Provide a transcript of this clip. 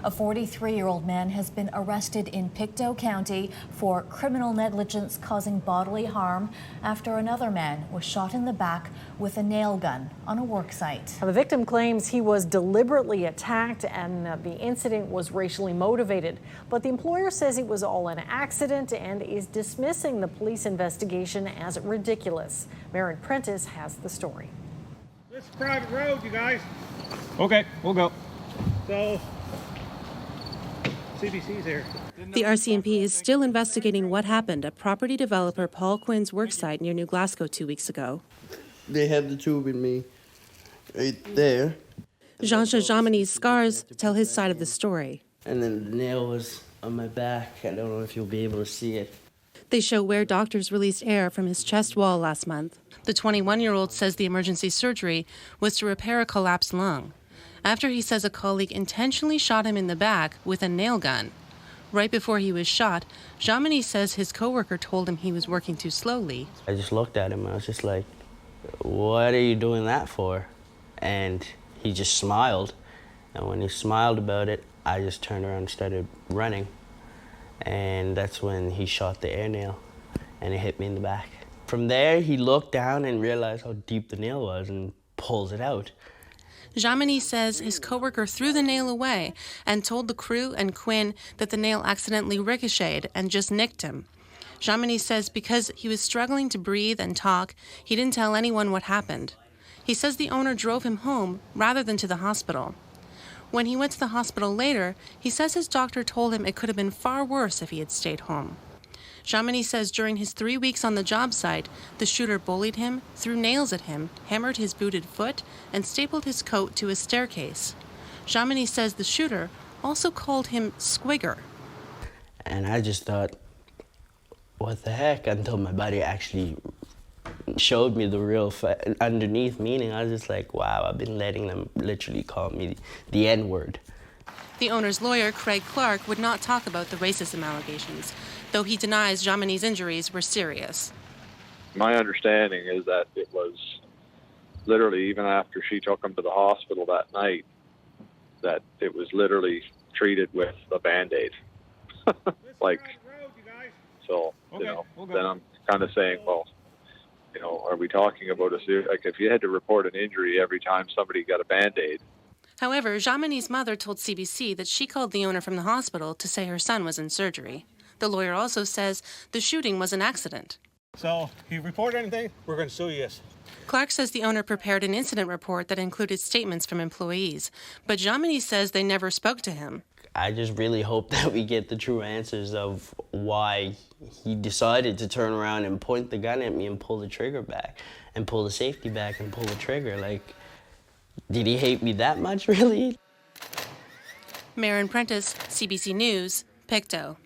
A 43-year-old man has been arrested in Pictou County for criminal negligence causing bodily harm after another man was shot in the back with a nail gun on a worksite. Now, the victim claims he was deliberately attacked and the incident was racially motivated. But the employer says it was all an accident and is dismissing the police investigation as ridiculous. Maren Prentice has the story. This is a private road, you guys. Okay, we'll go. So, CBC's here. The RCMP is still investigating what happened at property developer Paul Quinn's worksite near New Glasgow 2 weeks ago. They had the tube in me right there. Nhlanhla Dlamini's scars tell his side of the story. And then the nail was on my back. I don't know if you'll be able to see it. They show where doctors released air from his chest wall last month. The 21-year-old says the emergency surgery was to repair a collapsed lung, after he says a colleague intentionally shot him in the back with a nail gun. Right before he was shot, Dlamini says his coworker told him he was working too slowly. I just looked at him and I was just like, what are you doing that for? And he just smiled. And when he smiled about it, I just turned around and started running. And that's when he shot the air nail and it hit me in the back. From there, he looked down and realized how deep the nail was and pulls it out. Dlamini says his coworker threw the nail away and told the crew and Quinn that the nail accidentally ricocheted and just nicked him. Dlamini says because he was struggling to breathe and talk, he didn't tell anyone what happened. He says the owner drove him home rather than to the hospital. When he went to the hospital later, he says his doctor told him it could have been far worse if he had stayed home. Dlamini says during his 3 weeks on the job site, the shooter bullied him, threw nails at him, hammered his booted foot, and stapled his coat to a staircase. Dlamini says the shooter also called him Squigger. And I just thought, what the heck, until my buddy actually showed me the real underneath meaning. I was just like, wow, I've been letting them literally call me the N-word. The owner's lawyer, Craig Clark, would not talk about the racism allegations, though he denies Dlamini's injuries were serious. My understanding is that it was literally, even after she took him to the hospital that night, that it was literally treated with a Band-Aid. Like, so, you know, then I'm kind of saying, well, you know, are we talking about like if you had to report an injury every time somebody got a Band-Aid? However, Dlamini's mother told CBC that she called the owner from the hospital to say her son was in surgery. The lawyer also says the shooting was an accident. So, if you report anything, we're going to sue you. Clark says the owner prepared an incident report that included statements from employees, but Dlamini says they never spoke to him. I just really hope that we get the true answers of why he decided to turn around and point the gun at me and pull the trigger back and pull the safety back and pull the trigger. Like, did he hate me that much, really? Maren Prentice, CBC News, Pictou.